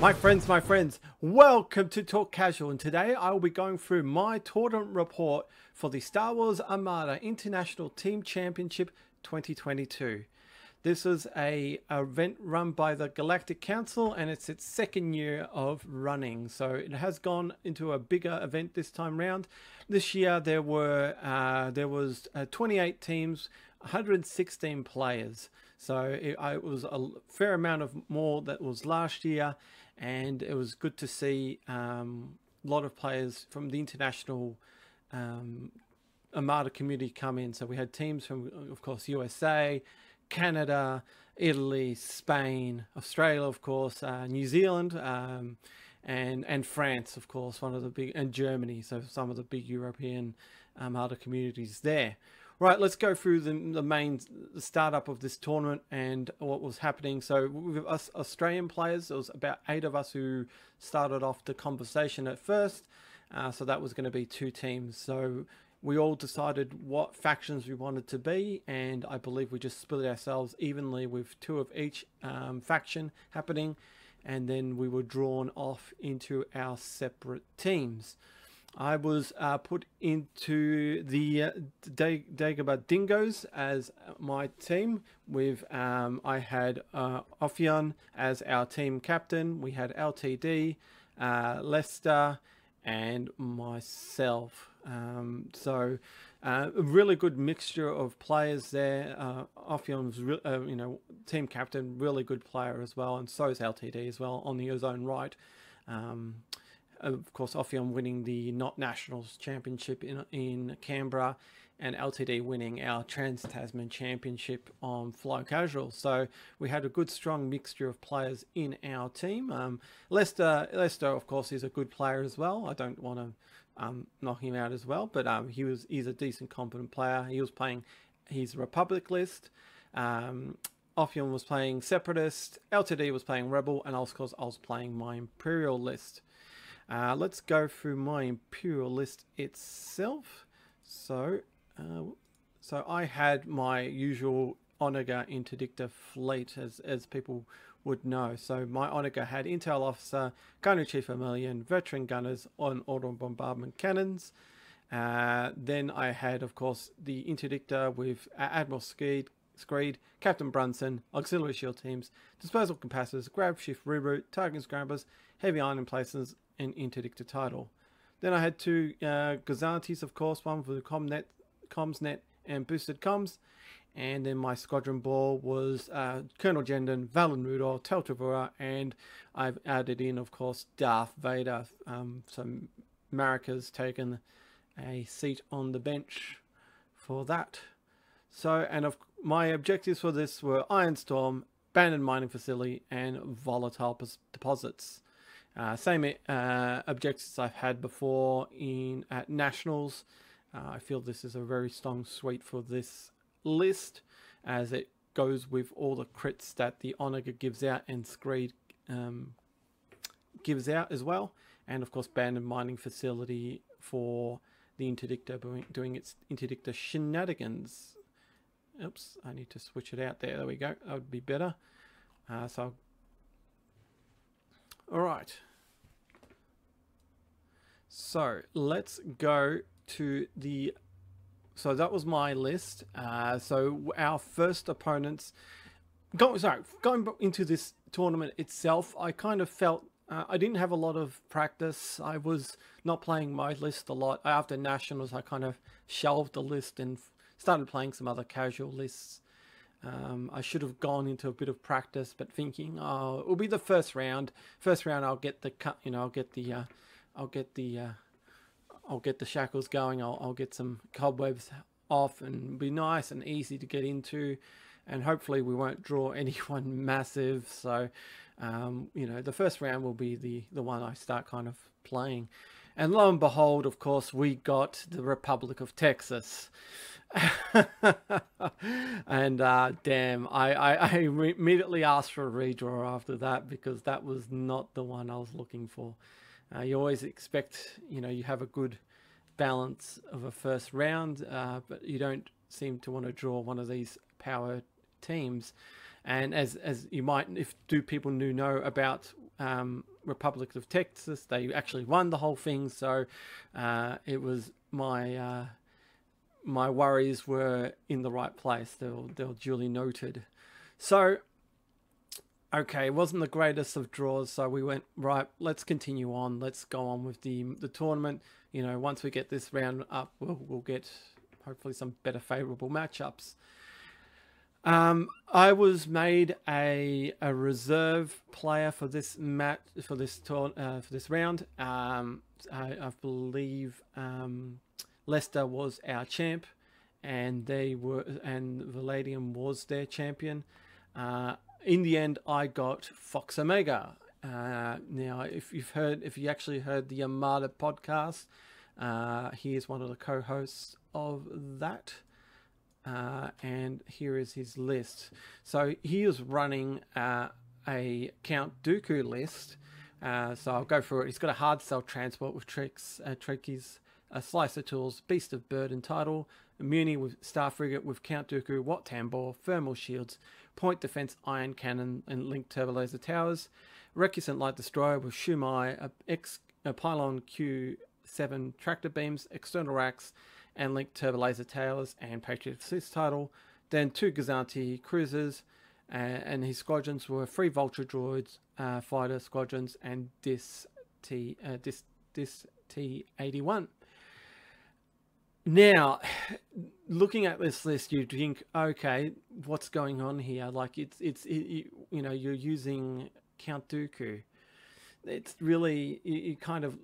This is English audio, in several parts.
My friends, welcome to Talk Casual, and today I will be going through my tournament report for the Star Wars Armada International Team Championship 2022. This is an event run by the Galactic Council, and it's its second year of running. So it has gone into a bigger event this time round. This year there was 28 teams, 116 players. So it was a fair amount of more that was last year, and it was good to see a lot of players from the international Armada community come in. So we had teams from, of course, USA, Canada, Italy, Spain, Australia, of course, New Zealand, and France, of course, one of the big, and Germany. So some of the big European Armada communities there. Right, let's go through the startup of this tournament and what was happening. So with us Australian players, there was about 8 of us who started off the conversation at first. So that was going to be 2 teams. So we all decided what factions we wanted to be, and I believe we just split ourselves evenly with 2 of each faction happening, and then we were drawn off into our separate teams. I was put into the Dagobah Dingoes as my team. With I had Ophion as our team captain. We had LTD, Lester, and myself. So a really good mixture of players there. Ophion was, team captain, really good player as well, and so is LTD as well on his own right. Of course, Ophion winning the Not Nationals Championship in Canberra, and LTD winning our Trans-Tasman Championship on Fly Casual. So we had a good, strong mixture of players in our team. Lester, of course, is a good player as well. I don't want to knock him out as well, but he's a decent, competent player. He was playing his Republic list. Ophion was playing Separatist. LTD was playing Rebel, and of course, I was playing my Imperial list. Let's go through my Imperial list itself. So I had my usual Onager Interdictor fleet, as people would know. So my Onager had Intel Officer, Gunner Chief Vermilion, Veteran Gunners on Auto Bombardment Cannons. Then I had, of course, the Interdictor with Admiral Screed, Captain Brunson, Auxiliary Shield Teams, Disposal Capacitors, Grab Shift Reroute, Target Scramblers, Heavy Iron Emplacements, and Interdictor title. Then I had 2 Gazantes, of course, one for the Comsnet and Boosted Comms. And then my Squadron Ball was Colonel Jendon, Valen Rudolph, Tel Travura, and I've added in, of course, Darth Vader. So Marika's taken a seat on the bench for that. So, and my objectives for this were Iron Storm, Abandoned Mining Facility, and Volatile Deposits. Same objectives I've had before at Nationals. I feel this is a very strong suite for this list, as it goes with all the crits that the Onager gives out and Screed gives out as well. And of course, Abandoned Mining Facility for the Interdictor doing its Interdictor shenanigans. Oops, I need to switch it out there. There we go. That would be better. All right. So let's go to so that was my list. So our first opponents, going into this tournament itself, I kind of felt I didn't have a lot of practice. I was not playing my list a lot. After Nationals, I kind of shelved the list and started playing some other casual lists. I should have gone into a bit of practice, but thinking, oh, it'll be the first round. First round, I'll get the cut. I'll get the shackles going. I'll get some cobwebs off, and be nice and easy to get into, and hopefully we won't draw anyone massive. So, the first round will be the one I start kind of playing. And lo and behold, of course, we got the Republic of Texas. And damn, I immediately asked for a redraw after that, because that was not the one I was looking for. You always expect, you have a good balance of a first round, but you don't seem to want to draw one of these power teams. And as you might, if people know about Republic of Texas. They actually won the whole thing, so it was my my worries were in the right place. They were duly noted. So, okay, it wasn't the greatest of draws, so we went, right, let's continue on. Let's go on with the tournament. You know, once we get this round up, we'll get hopefully some better favourable matchups. I was made a reserve player for this match, for this round. I believe Leicester was our champ, and Valadium was their champion. In the end, I got Fox Omega. Now, if you actually heard the Armada podcast, he is one of the co-hosts of that. And here is his list. So he is running a Count Dooku list. So I'll go through it. He's got a hard cell transport with Trekkies, a Slicer Tools, Beast of Burden title, a Muni with Star Frigate with Count Dooku, Wat Tambor, Thermal Shields, Point Defense, Iron Cannon, and Link Turbo Laser Towers, Recusant Light Destroyer with Shumai, a Pylon Q7 Tractor Beams, External Racks, and Link Turbo Laser Towers, and Patriot Assist title. Then 2 Gazanti Cruisers, and his squadrons were 3 Vulture Droids, Fighter Squadrons, and Dis T81. Now, looking at this list, you think, okay, what's going on here? Like, you know, you're using Count Dooku. It's really, you kind of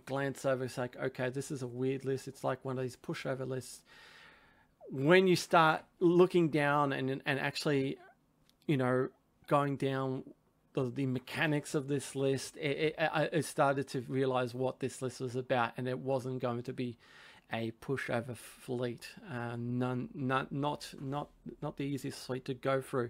glance over. It's like, okay, this is a weird list. It's like one of these pushover lists. When you start looking down and actually, you know, going down the mechanics of this list, it started to realize what this list was about, and it wasn't going to be a pushover fleet. Not the easiest fleet to go through.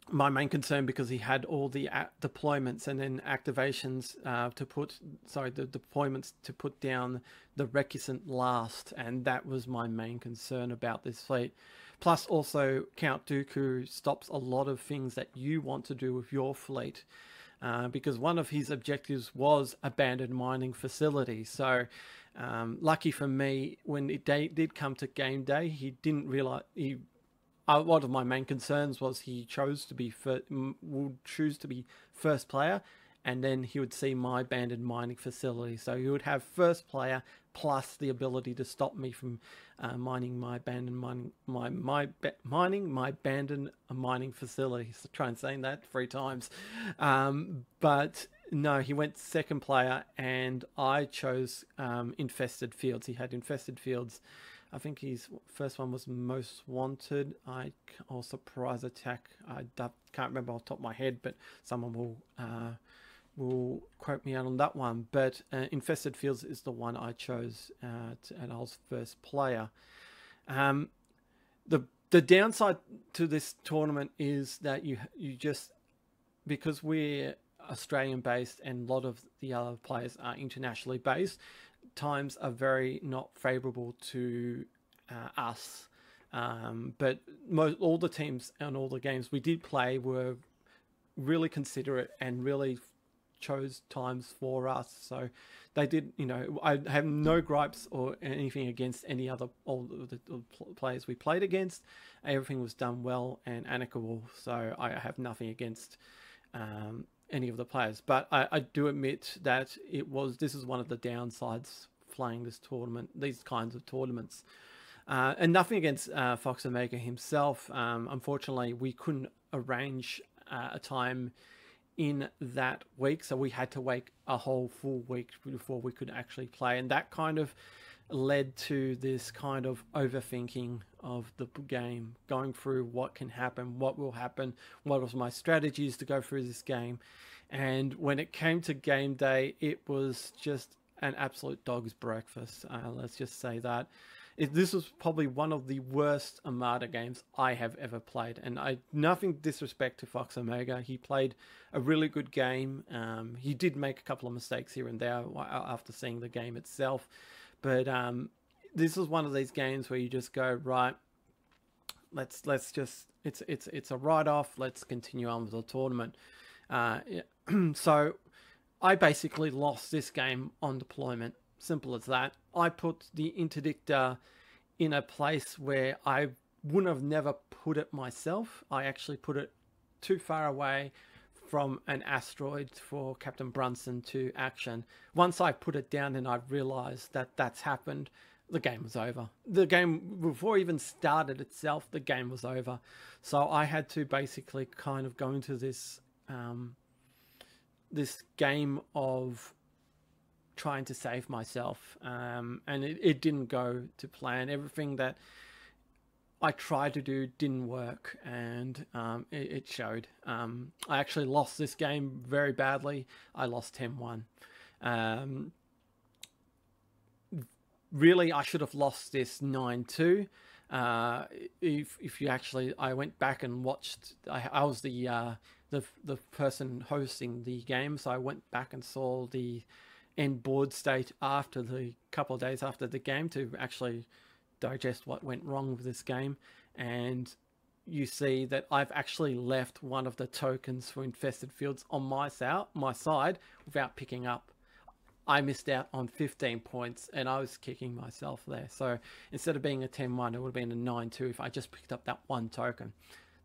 My main concern, because he had all the deployments and then activations the deployments to put down the Recusant last, and that was my main concern about this fleet. Plus, also, Count Dooku stops a lot of things that you want to do with your fleet, because one of his objectives was abandoned mining facility. So, lucky for me, when it did come to game day, he didn't realize one of my main concerns was he would choose to be first player, and then he would see my abandoned mining facility. So he would have first player plus the ability to stop me from mining my abandoned mining facility. So try and say that 3 times. But no, he went second player, and I chose Infested Fields. He had Infested Fields. I think his first one was Most Wanted, or Surprise Attack. I can't remember off the top of my head, but someone will quote me out on that one. But Infested Fields is the one I chose, and I was first player. The downside to this tournament is that you just, because we're Australian based and a lot of the other players are internationally based, times are very not favorable to us, but all the teams and all the games we did play were really considerate and really chose times for us. So they did, you know, I have no gripes or anything against all the players we played against. Everything was done well and amicable, so I have nothing against any of the players. But I do admit that this is one of the downsides playing this tournament, these kinds of tournaments. And nothing against Fox Omega himself. Unfortunately, we couldn't arrange a time in that week, so we had to wait a whole full week before we could actually play, and that kind of led to this kind of overthinking of the game, going through what can happen, what will happen, what was my strategies to go through this game. And when it came to game day, it was just an absolute dog's breakfast. Let's just say that. This was probably one of the worst Armada games I have ever played. And nothing disrespect to Fox Omega. He played a really good game. He did make a couple of mistakes here and there after seeing the game itself. But this was one of these games where you just go, right, let's just, it's a write-off. Let's continue on with the tournament. So I basically lost this game on deployment. Simple as that. I put the interdictor in a place where I wouldn't have never put it myself. I actually put it too far away from an asteroid for Captain Brunson to action. Once I put it down and I realized that that's happened, the game was over. The game, before it even started itself, the game was over. So I had to basically kind of go into this this game of trying to save myself, and it didn't go to plan. Everything that I tried to do didn't work, and it showed. I actually lost this game very badly. I lost 10-1. Really, I should have lost this 9-2. If you actually, I went back and watched. I was the person hosting the game, so I went back and saw the end board state after the couple of days after the game to actually digest what went wrong with this game. And you see that I've actually left one of the tokens for infested fields on my side without picking up. I missed out on 15 points and I was kicking myself there. So instead of being a 10-1, it would have been a 9-2 if I just picked up that one token.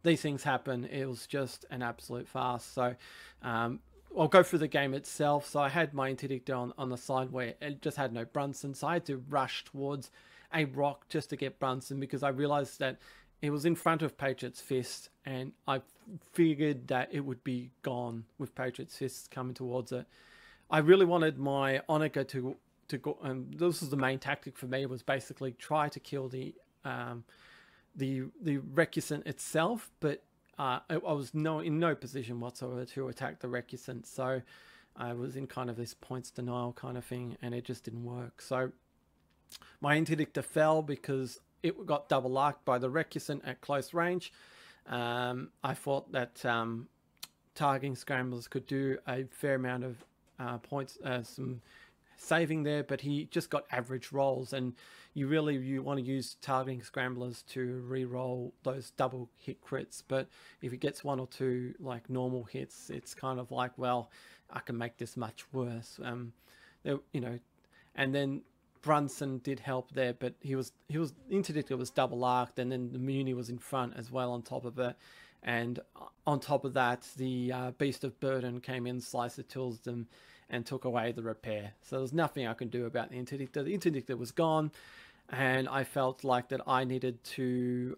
These things happen. It was just an absolute farce. So I'll go through the game itself. So I had my interdictor on the side where it just had no Brunson. So I had to rush towards a rock just to get Brunson because I realized that it was in front of Patriot's Fist and I figured that it would be gone with Patriot's Fist coming towards it. I really wanted my Onager to go, and this was the main tactic for me, was basically try to kill the Recusant itself, but I was in no position whatsoever to attack the Recusant, so I was in kind of this points denial kind of thing, and it just didn't work. So my interdictor fell because it got double arced by the Recusant at close range. I thought that targeting scramblers could do a fair amount of points, some saving there, but he just got average rolls, and you want to use targeting scramblers to re-roll those double hit crits. But if he gets one or two like normal hits, it's kind of like, well, I can make this much worse. And then Brunson did help there, but he was interdictor was double arced, and then the Muni was in front as well on top of it. And on top of that, the Beast of Burden came in, sliced the Tilsdom, and took away the repair. So there's nothing I can do about the interdictor. The interdictor was gone, and I felt like that I needed to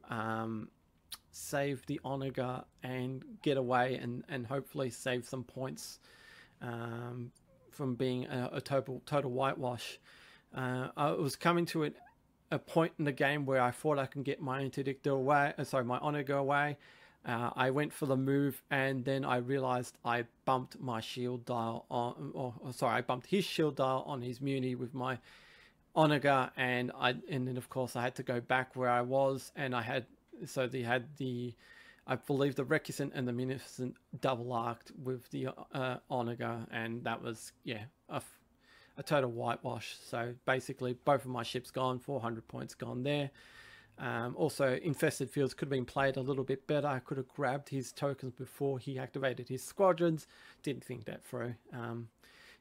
save the Onager and get away and hopefully save some points from being a total whitewash. I was coming to a point in the game where I thought I can get my interdictor away, my Onager away. I went for the move, and then I realized I bumped my shield dial on, I bumped his shield dial on his Muni with my Onager, and then of course I had to go back where I was, and I believe the Recusant and the Munificent double arced with the Onager, and that was a total whitewash. So basically both of my ships gone, 400 points gone there. Also, Infested Fields could have been played a little bit better. I could have grabbed his tokens before he activated his squadrons. Didn't think that through.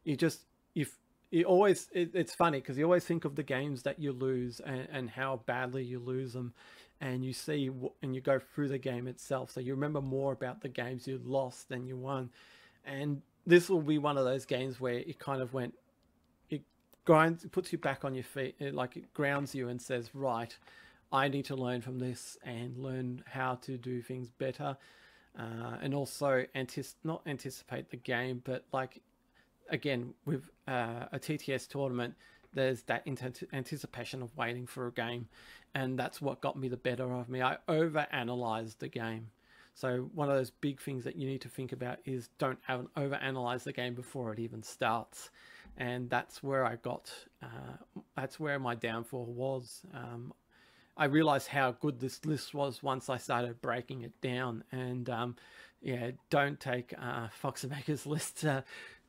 It's funny because you always think of the games that you lose and how badly you lose them, and you see and you go through the game itself. So you remember more about the games you lost than you won. And this will be one of those games where it kind of went, it puts you back on your feet. It grounds you and says, right, I need to learn from this and learn how to do things better, and also not anticipate the game, but again with a TTS tournament, there's that anticipation of waiting for a game, and that's what got me the better of me. I overanalyzed the game. So one of those big things that you need to think about is don't overanalyze the game before it even starts, and that's where I got. That's where my downfall was. I realized how good this list was once I started breaking it down, and don't take Foxamaker's list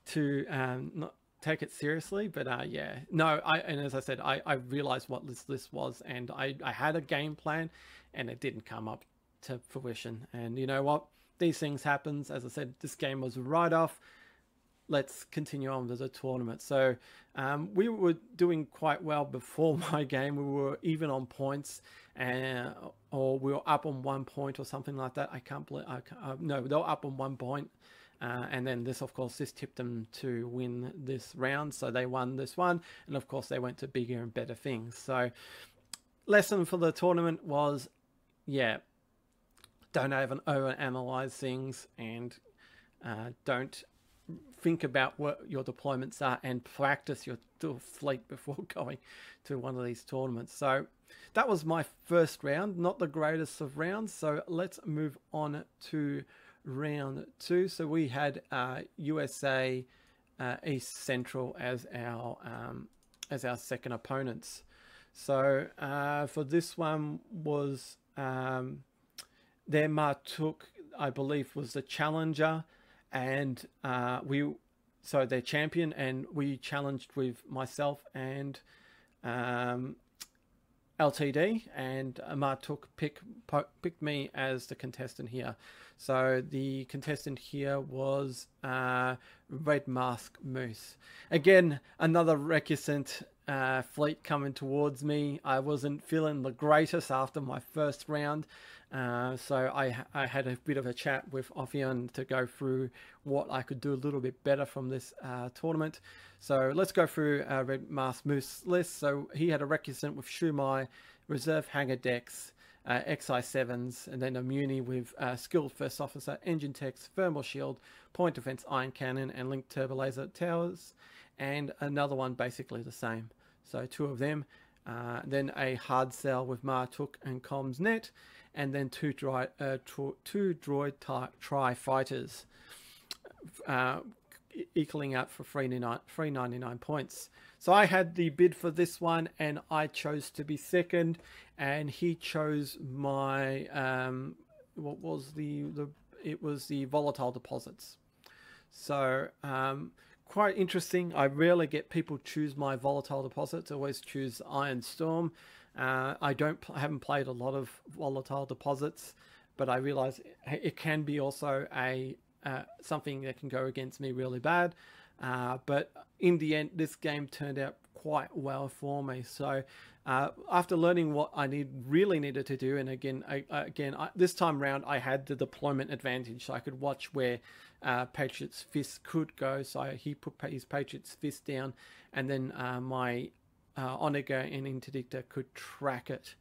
to not take it seriously, but and as I said, I realized what this list was, and I had a game plan, and it didn't come up to fruition. And you know what, these things happens. As I said, this game was a write-off. let's continue on with the tournament. So we were doing quite well before my game. We were even on points, or we were up on 1 point or something like that. I can't believe. No, they were up on 1 point. And then this, of course, this tipped them to win this round. So they won this one. And of course, they went to bigger and better things. So lesson for the tournament was, yeah, don't overanalyze things, and don't think about what your deployments are, and practice your fleet before going to one of these tournaments. So that was my first round, not the greatest of rounds. So let's move on to round 2. So we had USA East Central as our second opponents. So for this one was their Martuk, I believe, was the challenger, and so their champion, and we challenged with myself and LTD, and Martuk picked me as the contestant here. So the contestant here was Red Mask Moose. Again, another recusant fleet coming towards me. I wasn't feeling the greatest after my first round. So I had a bit of a chat with Ophion to go through what I could do a little bit better from this tournament. So let's go through Red Mask Moose list. So he had a recusant with Shumai, reserve hangar decks, XI7s, and then a Muni with skilled first officer, engine techs, thermal shield, point defense, iron cannon, and linked turbo laser towers, and another one basically the same. So 2 of them. Then a hard cell with Martuk and comms net, and then 2 droid tri fighters, equaling out for 399 points. So I had the bid for this one, and I chose to be second, and he chose my what was it was the volatile deposits. So quite interesting. I rarely get people choose my volatile deposits. I always choose Iron Storm. I haven't played a lot of volatile deposits, but I realize it can be also a something that can go against me really bad. But in the end, this game turned out quite well for me. So after learning what I really needed to do, and again, this time round, I had the deployment advantage, so I could watch where Patriot's Fist could go. So he put his Patriot's Fist down, and then my Onega and Interdictor could track it.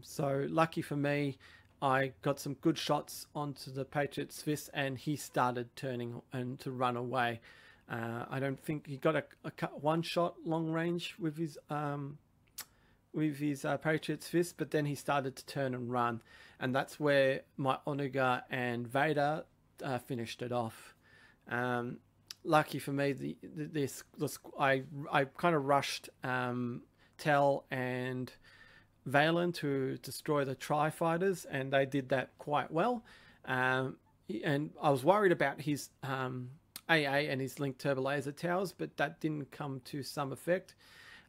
So lucky for me, I got some good shots onto the Patriot's Fist, and he started turning and to run away. I don't think he got a one shot long range with his Patriot's Fist, but then he started to turn and run, and that's where my Onega and Vader finished it off. Lucky for me, I kind of rushed Tel and Valen to destroy the Tri-Fighters, and they did that quite well. And I was worried about his AA and his linked turbo laser towers, but that didn't come to some effect.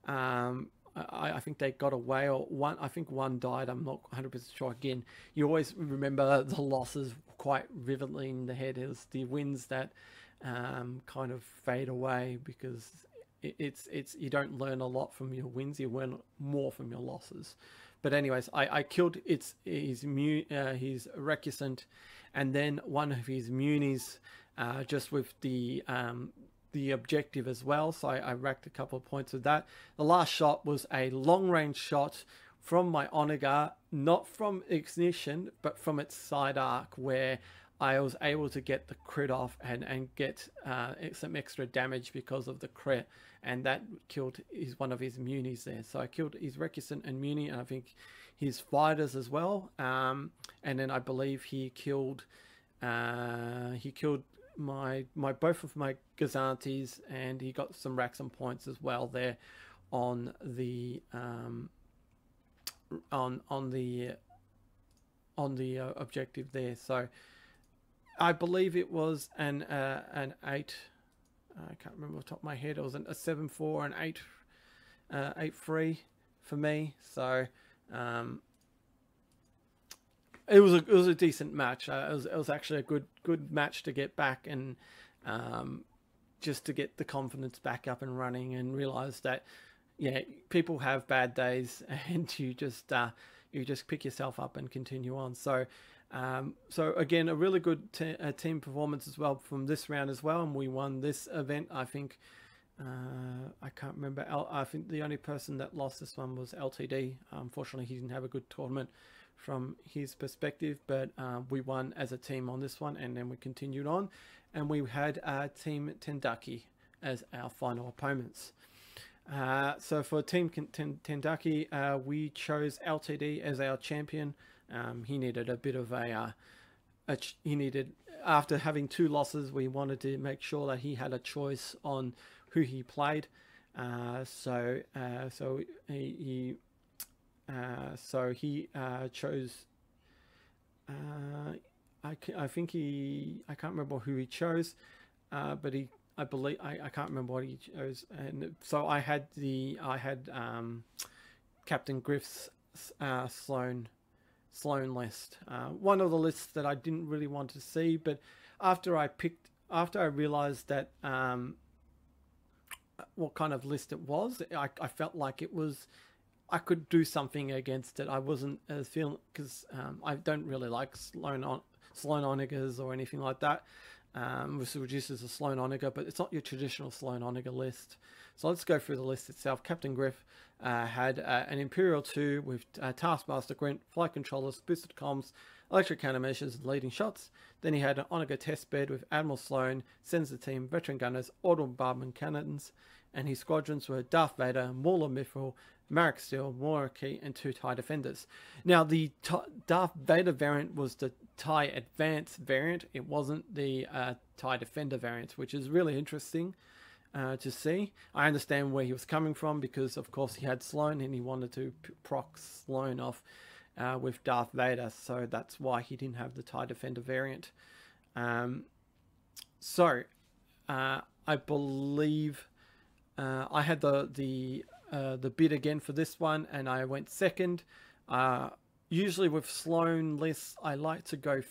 I think they got away, or I think one died. I'm not 100% sure. Again, you always remember the losses quite vividly in the head. It was the wins that kind of fade away, because it's you don't learn a lot from your wins, you learn more from your losses. But anyways, I killed his recusant, and then one of his munis, just with the objective as well. So I racked a couple of points with that. The last shot was a long range shot from my Onega, not from ignition, but from its side arc, where I was able to get the crit off and get some extra damage because of the crit, and that killed one of his munis there. So I killed his recusant and muni, and I think his fighters as well. And then I believe he killed my both of my Gazantes, and he got some racks and points as well there on the objective there. So I believe it was an 8. I can't remember off the top of my head. It was a 7-4 and 8-3 for me. So it was a decent match. It was actually a good match to get back, and just to get the confidence back up and running, and realize that, yeah, people have bad days, and you just pick yourself up and continue on. So so again, a really good team performance as well from this round as well, and we won this event. I think I can't remember. I think the only person that lost this one was LTD. Unfortunately, he didn't have a good tournament from his perspective, but we won as a team on this one, and then we continued on, and we had Team Tendaki as our final opponents. So for Team Tendaki, we chose LTD as our champion. He needed a bit of after having 2 losses, we wanted to make sure that he had a choice on who he played. So he chose. I think I can't remember who he chose, but I believe I can't remember what he chose, and so I had Captain Griff's Sloan list. One of the lists that I didn't really want to see, but after I realized that what kind of list it was, I felt like I could do something against it. I wasn't feeling, because I don't really like Sloan Onegers or anything like that. Which reduces a Sloan Onega, but it's not your traditional Sloan Onega list. So let's go through the list itself. Captain Griff had an Imperial 2 with Taskmaster Gwent, Flight Controllers, Boosted Comms, Electric Animations, and Leading Shots. Then he had an Onega Test Bed with Admiral Sloan, Sensor Team, Veteran Gunners, Auto Bombardment Cannons, and his squadrons were Darth Vader, Maul of Mithril, Marek Steel, Moraki, and 2 TIE Defenders. Now, the Darth Vader variant was the TIE Advance variant. It wasn't the TIE Defender variant, which is really interesting to see. I understand where he was coming from, because, of course, he had Sloan and he wanted to proc Sloan off with Darth Vader, so that's why he didn't have the TIE Defender variant. I believe I had the bid again for this one, and I went second. Usually with Sloan lists, I like to go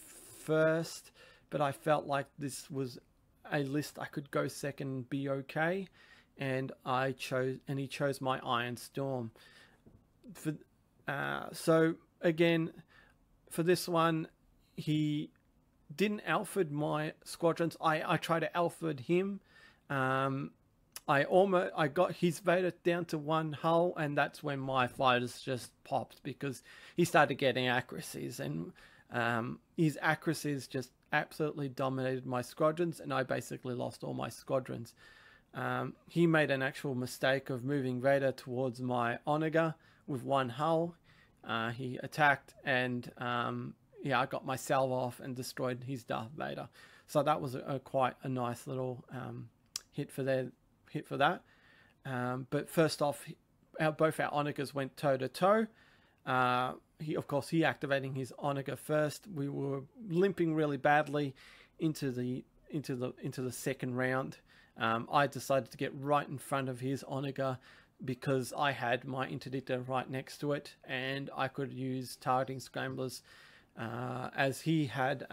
first, but I felt like this was a list I could go second and be okay, and he chose my Iron Storm. So again, for this one, he didn't Alfred my squadrons. I tried to Alfred him. I got his Vader down to 1 hull, and that's when my fighters just popped, because he started getting accuracies, and his accuracies just absolutely dominated my squadrons, and I basically lost all my squadrons. He made an actual mistake of moving Vader towards my Onega with 1 hull. He attacked, and I got my salvo off and destroyed his Darth Vader. So that was quite a nice little hit for that. But first off, both our Onegas went toe to toe. He activating his Onega first. We were limping really badly into the second round. I decided to get right in front of his Onega because I had my interdictor right next to it, and I could use targeting scramblers as he had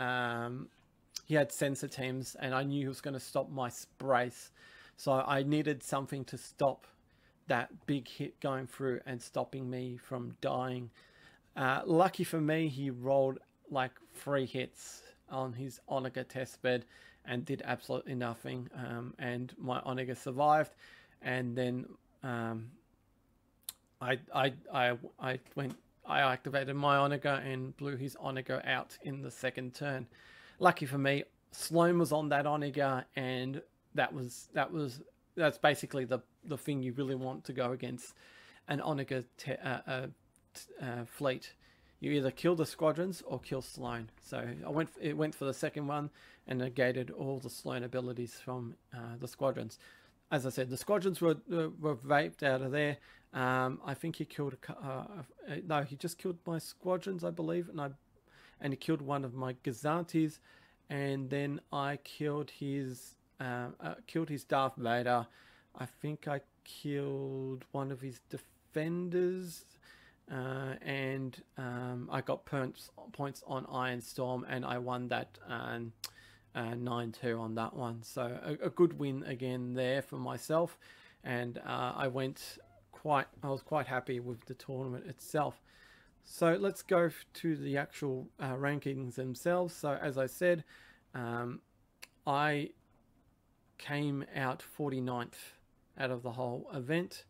sensor teams, and I knew he was going to stop my brace. So I needed something to stop that big hit going through and stopping me from dying. Lucky for me, he rolled like 3 hits on his Onega testbed and did absolutely nothing. And my Onega survived. And then I activated my Onega and blew his Onega out in the second turn. Lucky for me, Sloan was on that Onega, and that's basically the thing you really want to go against an Onega fleet. You either kill the squadrons or kill Sloan. So it went for the second one and negated all the Sloan abilities from the squadrons. As I said, the squadrons were vaped out of there. I think he killed no, he just killed my squadrons, I believe, and he killed one of my Gazantis, and then I killed his Darth Vader. I think I killed one of his defenders, and I got points on Iron Storm, and I won that 9-2 on that one. So a good win again there for myself, and I was quite happy with the tournament itself. So let's go to the actual rankings themselves. So as I said, I came out 49th out of the whole event.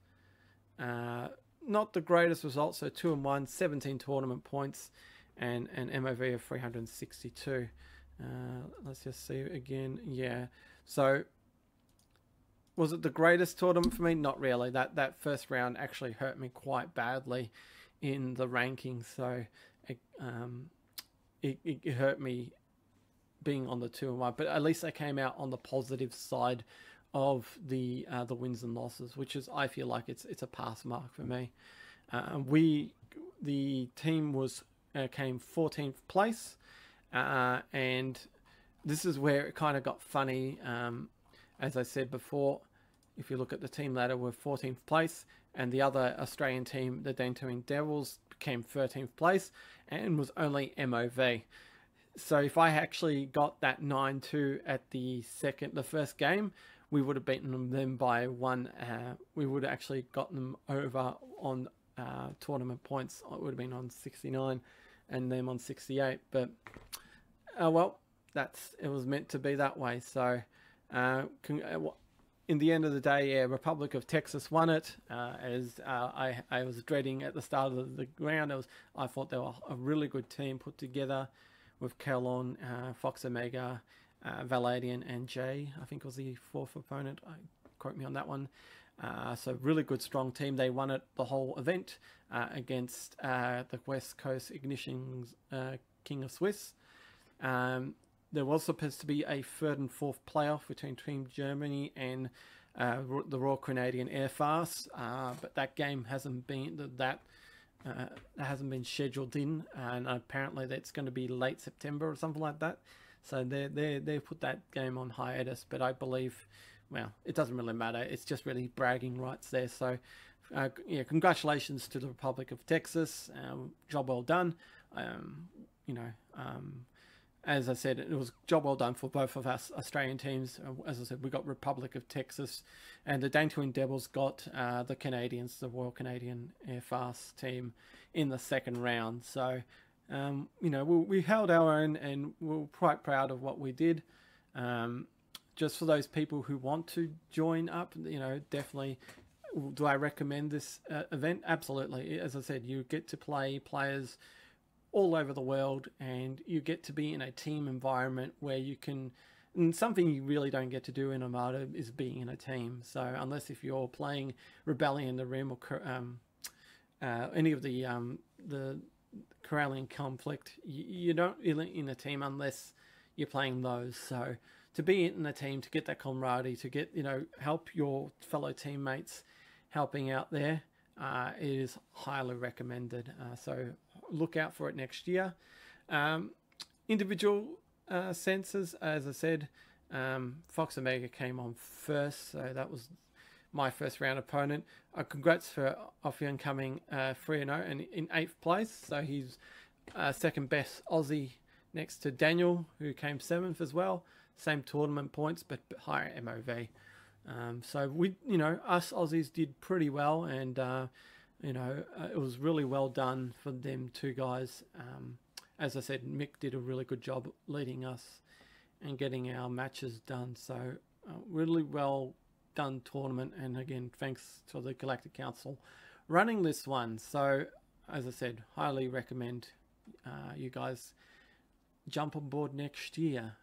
Not the greatest result, so 2-1, 17 tournament points, and an MOV of 362. Let's just see again. Yeah, so was it the greatest tournament for me? Not really. That first round actually hurt me quite badly in the rankings, so it hurt me being on the 2-1. But at least I came out on the positive side of the wins and losses, which is, I feel like it's a pass mark for me. The team came 14th place, and this is where it kind of got funny. As I said before, if you look at the team ladder, we're 14th place, and the other Australian team, the Dantooine Devils, came 13th place and was only MOV. So if I actually got that 9-2 at the first game, we would have beaten them by one. We would have actually gotten them over on tournament points. It would have been on 69 and them on 68. But well, it was meant to be that way. So in the end of the day, yeah, Republic of Texas won it. As I was dreading at the start of the round. I thought they were a really good team put together with Kellon, Fox Omega, Valadian, and Jay, I think was the fourth opponent. Quote me on that one. So really good, strong team. They won it the whole event against the West Coast Ignition's King of Swiss. There was supposed to be a third and fourth playoff between Team Germany and the Royal Canadian Air Force, but that game hasn't been scheduled in, and apparently that's going to be late September or something like that. So they put that game on hiatus. But I believe, well, it doesn't really matter. It's just really bragging rights there. So yeah, congratulations to the Republic of Texas. Job well done. As I said, it was job well done for both of us Australian teams. As I said, we got Republic of Texas, and the Dantooine Devils got the Canadians, the Royal Canadian Air Force team, in the second round. So, we held our own, and we're quite proud of what we did. Just for those people who want to join up, definitely. Do I recommend this event? Absolutely. As I said, you get to play players all over the world, and you get to be in a team environment where you can, and something you really don't get to do in Armada is being in a team. So unless if you're playing Rebellion, the Rim, or any of the Corellian Conflict, you don't really in a team unless you're playing those. So to be in a team, to get that camaraderie, to get, help your fellow teammates helping out there, is highly recommended. So look out for it next year. Individual senses, as I said, Fox Omega came on first, so that was my first round opponent. Congrats for Ophion coming 3-0 and in 8th place, so he's second best Aussie next to Daniel, who came 7th as well. Same tournament points, but higher MOV. So we, us Aussies did pretty well, and it was really well done for them two guys. As I said, Mick did a really good job leading us and getting our matches done. So really well done tournament, and again, thanks to the Galactic Council running this one. So as I said, highly recommend you guys jump on board next year.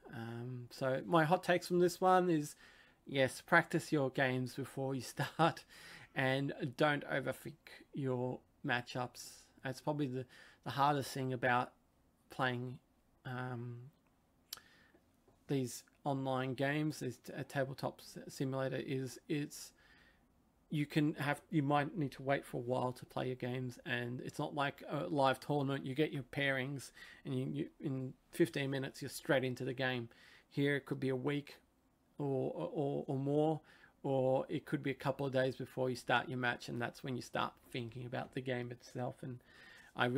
So my hot takes from this one is, yes, practice your games before you start, and don't overthink your matchups. It's probably the hardest thing about playing these online games, this tabletop simulator, is you might need to wait for a while to play your games, and it's not like a live tournament. You get your pairings, and you in 15 minutes you're straight into the game. Here it could be a week or more, or it could be a couple of days before you start your match, and that's when you start thinking about the game itself. And I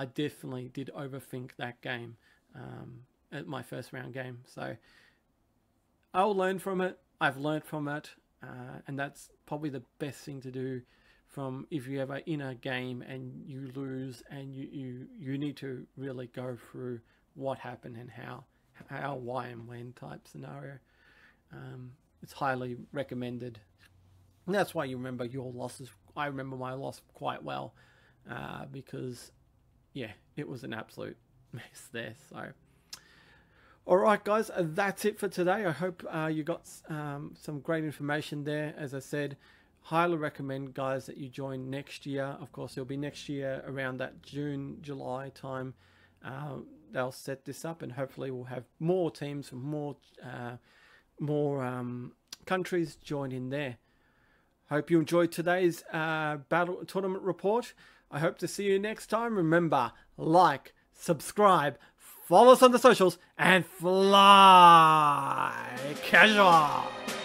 definitely did overthink that game. at my first round game. So I'll learn from it. I've learned from it, and that's probably the best thing to do. From if you ever in a game and you lose, and you need to really go through what happened and how, why, and when type scenario. It's highly recommended. And that's why you remember your losses. I remember my loss quite well, because yeah, it was an absolute mess there. So all right, guys, that's it for today. I hope you got some great information there. As I said, highly recommend, guys, that you join next year. Of course, it'll be next year around that June, July time. They'll set this up, and hopefully we'll have more teams from more countries join in there. Hope you enjoyed today's battle tournament report. I hope to see you next time. Remember, like, subscribe, follow us on the socials, and fly casual.